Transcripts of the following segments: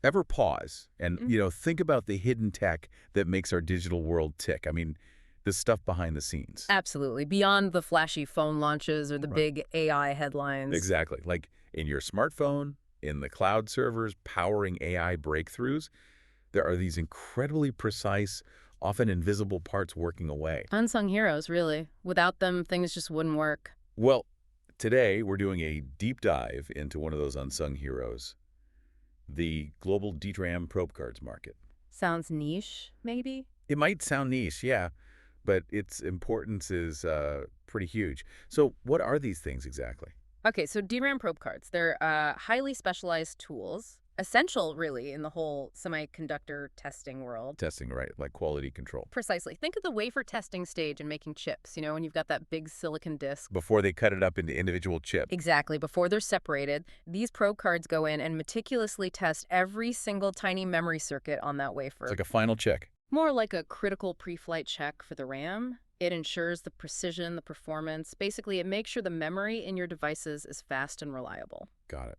Ever pause and, Mm. think about the hidden tech that makes our digital world tick? I mean, the stuff behind the scenes. Absolutely. Beyond the flashy phone launches or the Right. big AI headlines. Exactly. Like in your smartphone, in the cloud servers powering AI breakthroughs, there are these incredibly precise, often invisible parts working away. Unsung heroes, really. Without them, things just wouldn't work. Well, today we're doing a deep dive into one of those unsung heroes, the global DRAM probe cards market. Sounds niche, maybe? It might sound niche, yeah, but its importance is pretty huge. So what are these things exactly? Okay, so DRAM probe cards. They're highly specialized tools, essential, really, in the whole semiconductor testing world. Testing, right, like quality control. Precisely. Think of the wafer testing stage in making chips, when you've got that big silicon disk. Before they cut it up into individual chips. Exactly. Before they're separated, these probe cards go in and meticulously test every single tiny memory circuit on that It's wafer. like a final check. More like a critical pre-flight check for the RAM. It ensures the precision, the performance. Basically, it makes sure the memory in your devices is fast and reliable. Got it.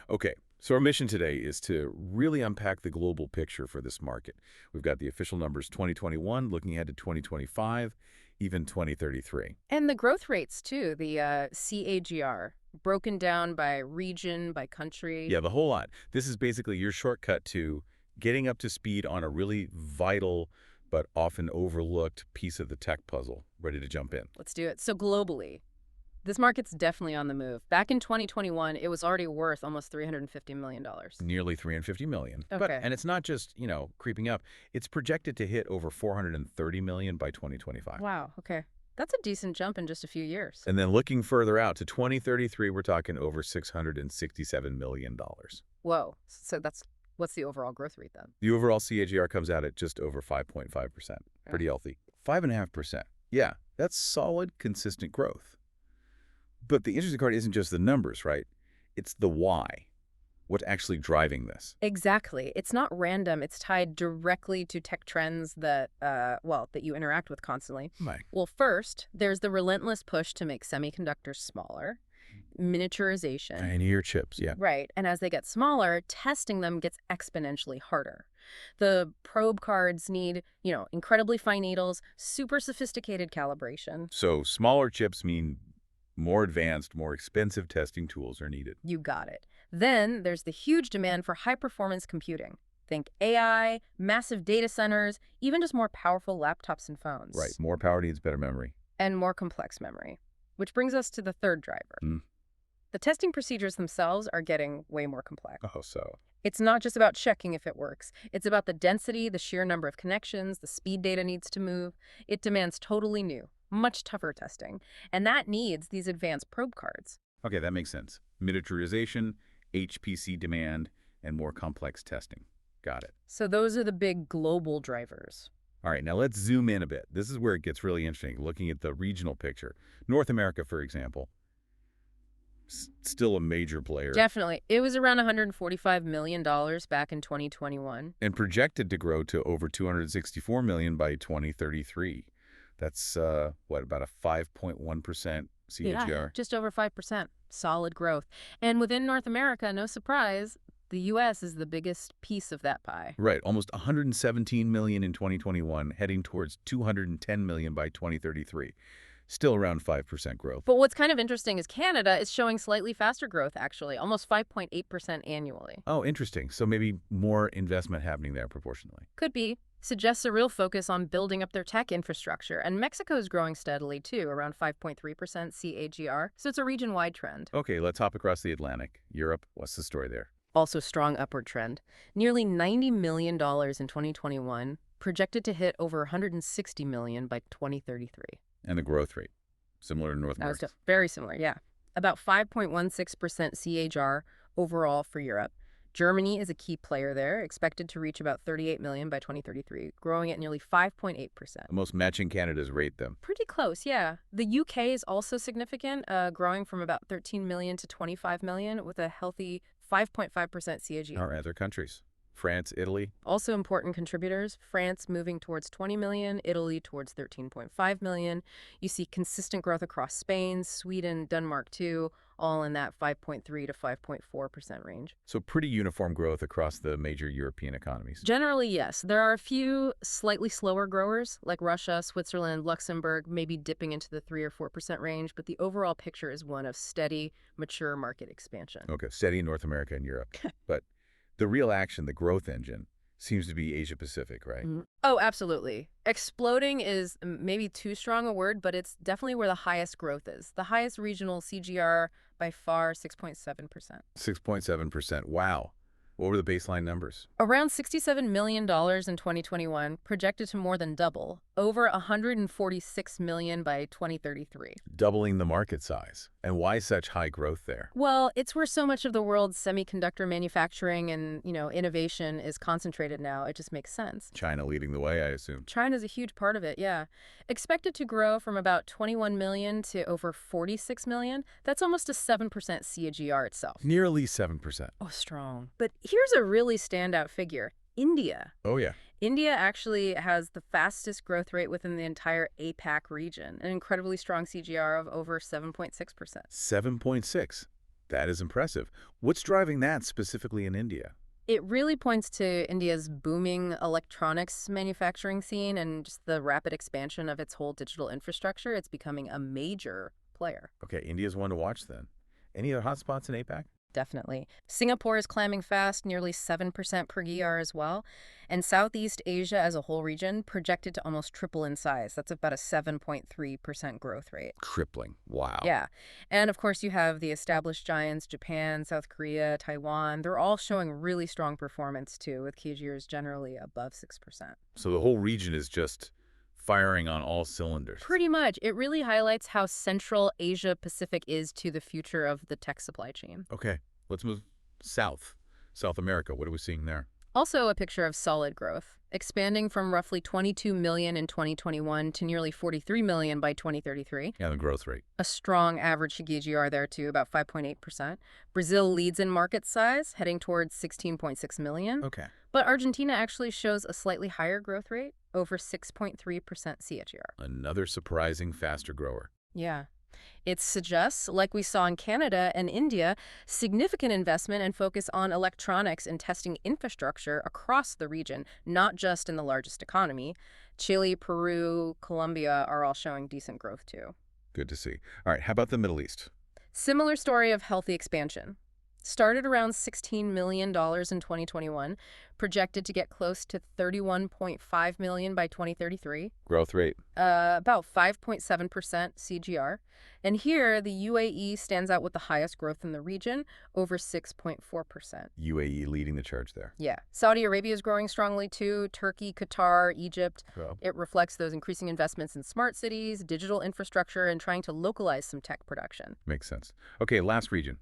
Okay, so our mission today is to really unpack the global picture for this market. We've got the official numbers 2021, looking ahead to 2025, even 2033. And the growth rates, too, the CAGR, broken down by region, by country. Yeah, the whole lot. This is basically your shortcut to getting up to speed on a really vital but often overlooked piece of the tech puzzle. Ready to jump in. Let's do it. So globally, this market's definitely on the move. Back in 2021, it was already worth almost $350 million. Nearly 350 million. Okay. And it's not just, creeping up. It's projected to hit over 430 million by 2025. Wow, okay. That's a decent jump in just a few years. And then looking further out to 2033, we're talking over $667 million. Whoa. So what's the overall growth rate then? The overall CAGR comes out at just over 5.5%. Pretty healthy. 5.5%. Yeah, that's solid, consistent growth. But the interesting part isn't just the numbers, right? It's the why. What's actually driving this? Exactly. It's not random. It's tied directly to tech trends that you interact with constantly. Right. Well, first, there's the relentless push to make semiconductors smaller, miniaturization. Pioneer chips, yeah. Right. And as they get smaller, testing them gets exponentially harder. The probe cards need, incredibly fine needles, super sophisticated calibration. So smaller chips mean more advanced, more expensive testing tools are needed. You got it. Then there's the huge demand for high-performance computing. Think AI, massive data centers, even just more powerful laptops and phones. Right. More power needs better memory. And more complex memory. Which brings us to the third driver. Mm. The testing procedures themselves are getting way more complex. Oh, so. It's not just about checking if it works. It's about the density, the sheer number of connections, the speed data needs to move. It demands totally new, much tougher testing. And that needs these advanced probe cards. Okay, that makes sense. Miniaturization, HPC demand, and more complex testing. Got it. So those are the big global drivers. All right, now let's zoom in a bit. This is where it gets really interesting, looking at the regional picture. North America, for example, still a major player. Definitely. It was around $145 million back in 2021. And projected to grow to over $264 million by 2033. That's, about a 5.1% CAGR? Yeah, just over 5%. Solid growth. And within North America, no surprise, the U.S. is the biggest piece of that pie. Right, almost 117 million in 2021, heading towards 210 million by 2033. Still around 5% growth. But what's kind of interesting is Canada is showing slightly faster growth, actually, almost 5.8% annually. Oh, interesting. So maybe more investment happening there proportionally. Could be. Suggests a real focus on building up their tech infrastructure. And Mexico's growing steadily, too, around 5.3% CAGR. So it's a region-wide trend. Okay, let's hop across the Atlantic. Europe, what's the story there? Also strong upward trend. Nearly $90 million in 2021, projected to hit over $160 million by 2033. And the growth rate, similar to North That was America. very similar, yeah. About 5.16% CAGR overall for Europe. Germany is a key player there, expected to reach about 38 million by 2033, growing at nearly 5.8%. Almost matching Canada's rate, though. Pretty close, yeah. The UK is also significant, growing from about 13 million to 25 million with a healthy 5.5% CAGR. Our other countries, France, Italy. Also important contributors, France moving towards 20 million, Italy towards 13.5 million. You see consistent growth across Spain, Sweden, Denmark too, all in that 5.3 to 5.4% range. So pretty uniform growth across the major European economies. Generally, yes. There are a few slightly slower growers, like Russia, Switzerland, Luxembourg, maybe dipping into the 3 or 4% range, but the overall picture is one of steady, mature market expansion. Okay, steady in North America and Europe. But the real action, the growth engine, seems to be Asia-Pacific, right? Oh, absolutely. Exploding is maybe too strong a word, but it's definitely where the highest growth is. The highest regional CGR by far, 6.7%. 6.7%. Wow. What were the baseline numbers? Around $67 million in 2021, projected to more than double, over $146 million by 2033. Doubling the market size. And why such high growth there? Well, it's where so much of the world's semiconductor manufacturing and, innovation is concentrated now. It just makes sense. China leading the way, I assume. China's a huge part of it, yeah. Expected to grow from about 21 million to over 46 million. That's almost a 7% CAGR itself. Nearly 7%. Oh, strong. But here's a really standout figure. India. Oh, yeah. India actually has the fastest growth rate within the entire APAC region, an incredibly strong CGR of over 7.6%. 7.6. That is impressive. What's driving that specifically in India? It really points to India's booming electronics manufacturing scene and just the rapid expansion of its whole digital infrastructure. It's becoming a major player. Okay, India's one to watch then. Any other hotspots in APAC? Definitely. Singapore is climbing fast, nearly 7% per year as well. And Southeast Asia as a whole region projected to almost triple in size. That's about a 7.3% growth rate. Crippling. Wow. Yeah. And of course, you have the established giants, Japan, South Korea, Taiwan. They're all showing really strong performance too, with CAGRs generally above 6%. So the whole region is just firing on all cylinders. Pretty much. It really highlights how central Asia Pacific is to the future of the tech supply chain. Okay, let's move south. South America, what are we seeing there? Also a picture of solid growth, expanding from roughly 22 million in 2021 to nearly 43 million by 2033. Yeah, the growth rate. A strong average CAGR there too, about 5.8%. Brazil leads in market size, heading towards 16.6 million. Okay. But Argentina actually shows a slightly higher growth rate, over 6.3% CAGR. Another surprising faster grower. Yeah. It suggests, like we saw in Canada and India, significant investment and focus on electronics and testing infrastructure across the region, not just in the largest economy. Chile, Peru, Colombia are all showing decent growth too. Good to see. All right, how about the Middle East? Similar story of healthy expansion. Started around $16 million in 2021, projected to get close to $31.5 million by 2033. Growth rate? About 5.7% CGR. And here, the UAE stands out with the highest growth in the region, over 6.4%. UAE leading the charge there. Yeah. Saudi Arabia is growing strongly too. Turkey, Qatar, Egypt. Well, It reflects those increasing investments in smart cities, digital infrastructure, and trying to localize some tech production. makes sense. Okay, last region.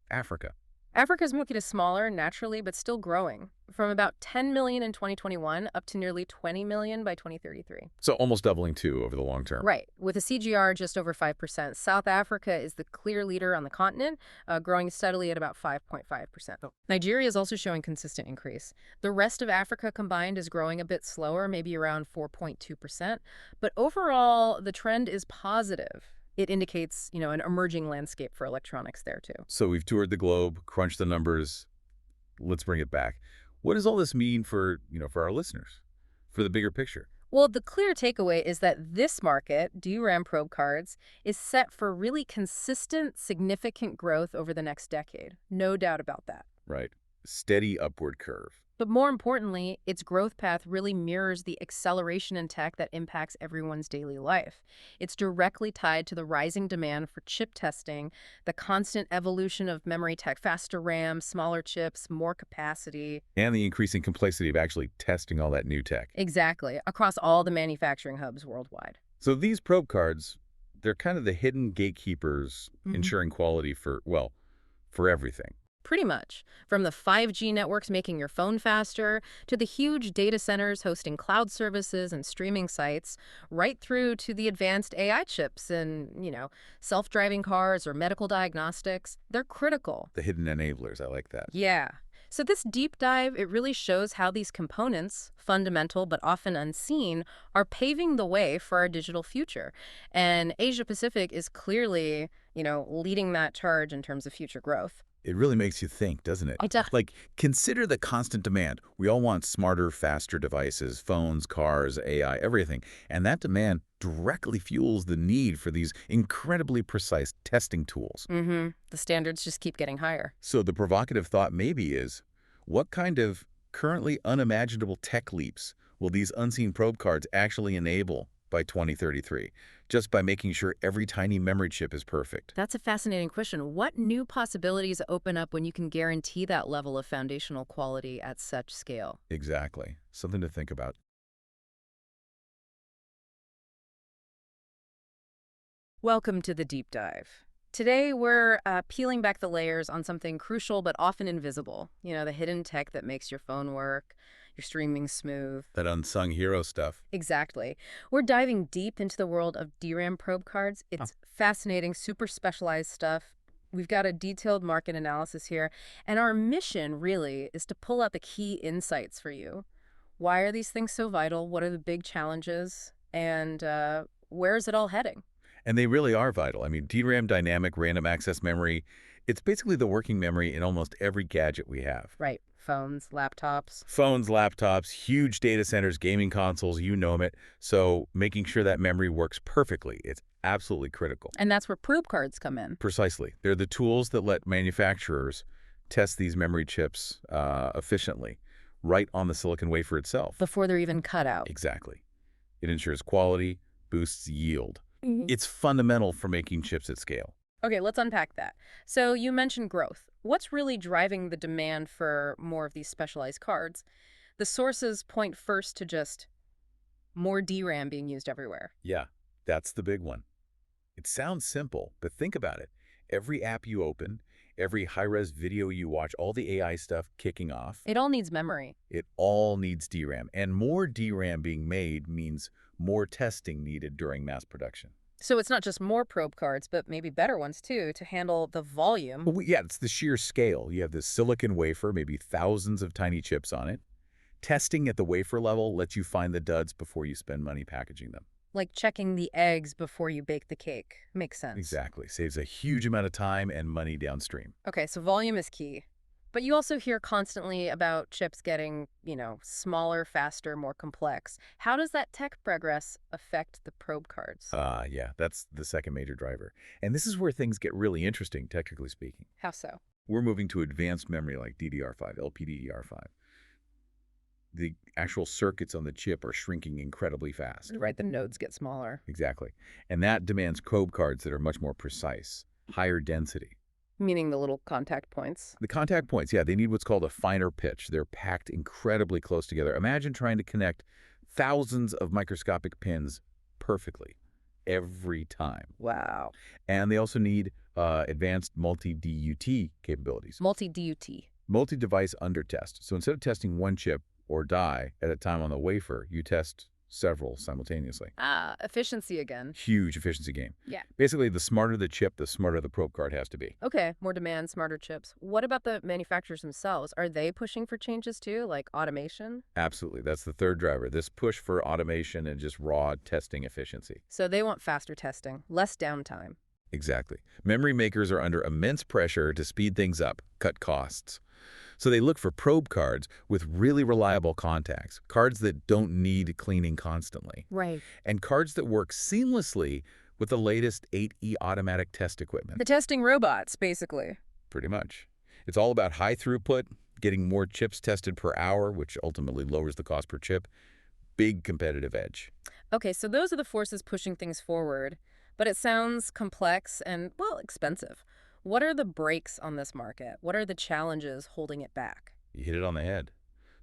Africa. Africa's market is smaller, naturally, but still growing, from about 10 million in 2021 up to nearly 20 million by 2033. So almost doubling too over the long term. Right. With a CGR just over 5%, South Africa is the clear leader on the continent, growing steadily at about 5.5%. Nigeria is also showing consistent increase. The rest of Africa combined is growing a bit slower, maybe around 4.2%. But overall, the trend is positive. It indicates, an emerging landscape for electronics there, too. So we've toured the globe, crunched the numbers. Let's bring it back. What does all this mean for our listeners, for the bigger picture? Well, the clear takeaway is that this market, DRAM Probe Cards, is set for really consistent, significant growth over the next decade. No doubt about that. Right. Steady upward curve. But more importantly, its growth path really mirrors the acceleration in tech that impacts everyone's daily life. It's directly tied to the rising demand for chip testing, the constant evolution of memory tech, faster RAM, smaller chips, more capacity. And the increasing complexity of actually testing all that new tech. Exactly, across all the manufacturing hubs worldwide. So these probe cards, they're kind of the hidden gatekeepers ensuring quality for everything. Pretty much. From the 5G networks making your phone faster, to the huge data centers hosting cloud services and streaming sites, right through to the advanced AI chips and, self-driving cars or medical diagnostics, they're critical. The hidden enablers, I like that. Yeah. So this deep dive, it really shows how these components, fundamental but often unseen, are paving the way for our digital future. And Asia Pacific is clearly, leading that charge in terms of future growth. It really makes you think, doesn't it? It does. Like, consider the constant demand. We all want smarter, faster devices, phones, cars, AI, everything. And that demand directly fuels the need for these incredibly precise testing tools. The standards just keep getting higher. So the provocative thought maybe is, what kind of currently unimaginable tech leaps will these unseen probe cards actually enable by 2033, just by making sure every tiny memory chip is perfect? That's a fascinating question. What new possibilities open up when you can guarantee that level of foundational quality at such scale? Exactly. Something to think about. Welcome to the deep dive. Today, we're peeling back the layers on something crucial but often invisible. The hidden tech that makes your phone work, your streaming smooth. That unsung hero stuff. Exactly. We're diving deep into the world of DRAM probe cards. It's fascinating, super specialized stuff. We've got a detailed market analysis here, and our mission really is to pull out the key insights for you. Why are these things so vital? What are the big challenges? And where is it all heading? And they really are vital. I mean, DRAM, dynamic random access memory, it's basically the working memory in almost every gadget we have. Right. Phones, laptops. Phones, laptops, huge data centers, gaming consoles, you name it. So making sure that memory works perfectly, it's absolutely critical. And that's where probe cards come in. Precisely. They're the tools that let manufacturers test these memory chips efficiently right on the silicon wafer itself. Before they're even cut out. Exactly. It ensures quality, boosts yield. Mhm. It's fundamental for making chips at scale. Okay, let's unpack that. So you mentioned growth. What's really driving the demand for more of these specialized cards? The sources point first to just more DRAM being used everywhere. Yeah, that's the big one. It sounds simple, but think about it. Every app you open, every high-res video you watch, all the AI stuff kicking off, It all needs memory. it all needs DRAM. And more DRAM being made means more testing needed during mass production. So it's not just more probe cards, but maybe better ones too, to handle the volume. Well, yeah, it's the sheer scale. You have this silicon wafer, maybe thousands of tiny chips on it. Testing at the wafer level lets you find the duds before you spend money packaging them. Like checking the eggs before you bake the cake. Makes sense. Exactly. Saves a huge amount of time and money downstream. Okay, so volume is key. But you also hear constantly about chips getting, smaller, faster, more complex. How does that tech progress affect the probe cards? Yeah, that's the second major driver. And this is where things get really interesting, technically speaking. How so? We're moving to advanced memory like DDR5, LPDDR5. The actual circuits on the chip are shrinking incredibly fast. Right, the nodes get smaller. Exactly. And that demands probe cards that are much more precise, higher density. Meaning the little contact points. The contact points, yeah, they need what's called a finer pitch. They're packed incredibly close together. Imagine trying to connect thousands of microscopic pins perfectly every time. Wow. And they also need advanced multi-DUT capabilities. Multi-DUT. Multi-device under test. So instead of testing one chip or die at a time on the wafer, you test several simultaneously. Efficiency again. Huge efficiency gain. Yeah. Basically, the smarter the chip, the smarter the probe card has to be. Okay, more demand, smarter chips. What about the manufacturers themselves? Are they pushing for changes too, like automation? Absolutely. That's the third driver. This push for automation and just raw testing efficiency. So they want faster testing, less downtime. Exactly. Memory makers are under immense pressure to speed things up, cut costs. So they look for probe cards with really reliable contacts, cards that don't need cleaning constantly, Right. and cards that work seamlessly with the latest 8E automatic test equipment. The testing robots, basically. Pretty much. It's all about high throughput, getting more chips tested per hour, which ultimately lowers the cost per chip. Big competitive edge. Okay, so those are the forces pushing things forward, but it sounds complex and, well, expensive. What are the brakes on this market? What are the challenges holding it back? You hit it on the head.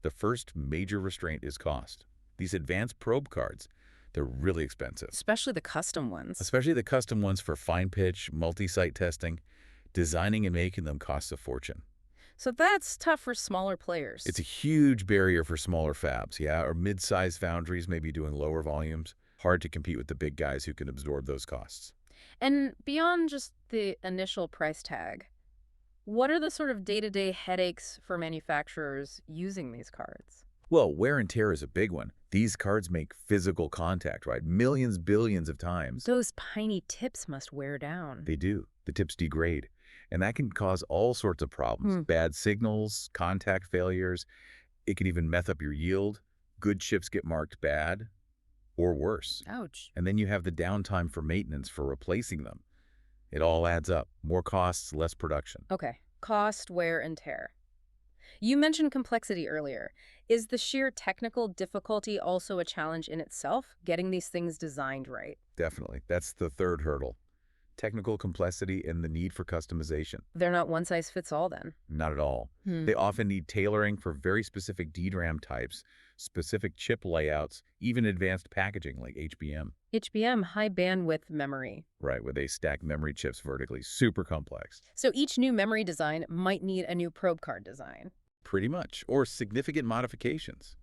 The first major restraint is cost. These advanced probe cards, they're really expensive. Especially the custom ones. Especially the custom ones for fine pitch, multi-site testing. Designing and making them costs a fortune. So that's tough for smaller players. It's a huge barrier for smaller fabs, yeah, or mid-sized foundries maybe doing lower volumes. Hard to compete with the big guys who can absorb those costs. And beyond just the initial price tag, What are the sort of day-to-day headaches for manufacturers using these cards? Well, wear and tear is a big one. These cards make physical contact, right? Millions, billions of times. Those tiny tips must wear down. They do. The tips degrade. And that can cause all sorts of problems. Hmm. Bad signals, contact failures. It can even mess up your yield. Good chips get marked bad or worse. Ouch. And then you have the downtime for maintenance for replacing them. It all adds up. More costs, less production. Okay. Cost, wear, and tear. You mentioned complexity earlier. Is the sheer technical difficulty also a challenge in itself, getting these things designed right? Definitely. That's the third hurdle. Technical complexity and the need for customization. They're not one size fits all then. Not at all. Hmm. They often need tailoring for very specific DRAM types, specific chip layouts, even advanced packaging like HBM. HBM, high bandwidth memory. Right, where they stack memory chips vertically. Super complex. So each new memory design might need a new probe card design. Pretty much. Or significant modifications.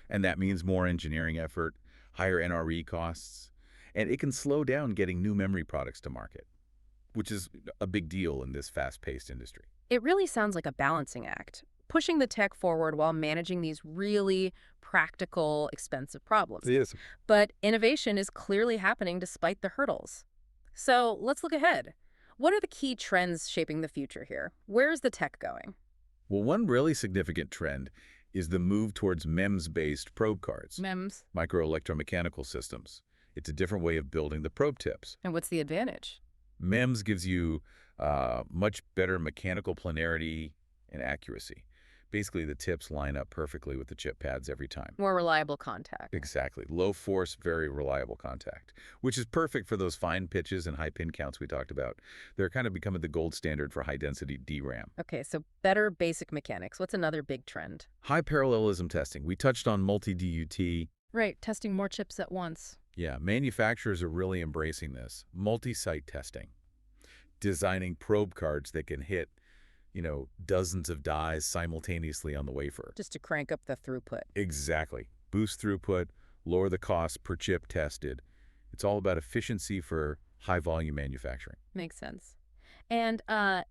And that means more engineering effort, higher NRE costs, and it can slow down getting new memory products to market, which is a big deal in this fast-paced industry. It really sounds like a balancing act, pushing the tech forward while managing these really practical, expensive problems. Yes. But innovation is clearly happening despite the hurdles. So let's look ahead. What are the key trends shaping the future here? Where is the tech going? Well, one really significant trend is the move towards MEMS-based probe cards, MEMS. microelectromechanical systems. It's a different way of building the probe tips. And what's the advantage? MEMS gives you much better mechanical planarity and accuracy. Basically, the tips line up perfectly with the chip pads every time. More reliable contact. Exactly. Low force, very reliable contact, which is perfect for those fine pitches and high pin counts we talked about. They're kind of becoming the gold standard for high-density DRAM. Okay, so better basic mechanics. What's another big trend? High parallelism testing. We touched on multi-DUT. Right, testing more chips at once. Yeah, manufacturers are really embracing this. Multi-site testing. Designing probe cards that can hit dozens of dies simultaneously on the wafer. Just to crank up the throughput. Exactly. Boost throughput, lower the cost per chip tested. It's all about efficiency for high-volume manufacturing. Makes sense. And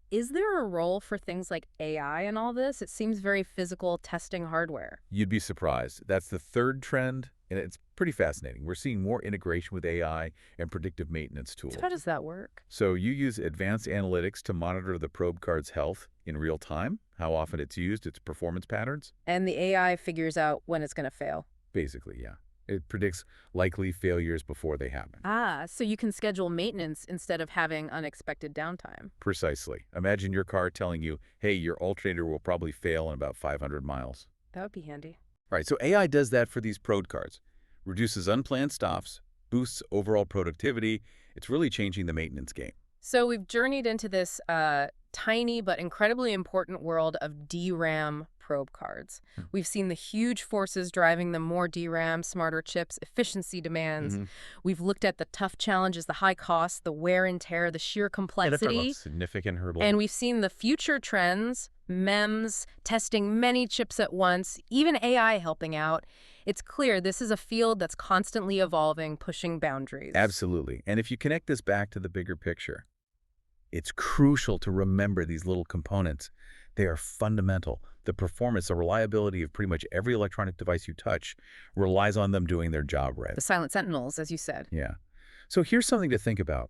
is there a role for things like AI in all this? It seems very physical testing hardware. You'd be surprised. That's the third trend, and it's pretty fascinating. We're seeing more integration with AI and predictive maintenance tools. So how does that work? So you use advanced analytics to monitor the probe card's health in real time, how often it's used, its performance patterns. And the AI figures out when it's going to fail. Basically, yeah. It predicts likely failures before they happen. Ah, so you can schedule maintenance instead of having unexpected downtime. Precisely. Imagine your car telling you, hey, your alternator will probably fail in about 500 miles. That would be handy. All right, so AI does that for these probe cards. Reduces unplanned stops, boosts overall productivity. It's really changing the maintenance game. So we've journeyed into this tiny but incredibly important world of DRAM probe cards. We've seen the huge forces driving them: more DRAM, smarter chips, efficiency demands. We've looked at the tough challenges, the high costs, the wear and tear, the sheer complexity. Significant hurdle. And we've seen the future trends, MEMS, testing many chips at once, even AI helping out. It's clear this is a field that's constantly evolving, pushing boundaries. Absolutely. And if you connect this back to the bigger picture, it's crucial to remember these little components. They are fundamental. The performance, the reliability of pretty much every electronic device you touch relies on them doing their job right. The silent sentinels, as you said. Yeah. So here's something to think about.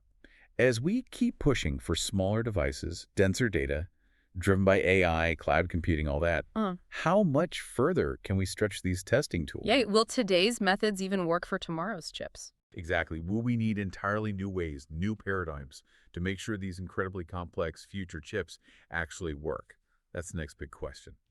As we keep pushing for smaller devices, denser data, driven by AI, cloud computing, all that, how much further can we stretch these testing tools? Yeah, will today's methods even work for tomorrow's chips? Exactly. Will we need entirely new ways, new paradigms to make sure these incredibly complex future chips actually work? That's the next big question.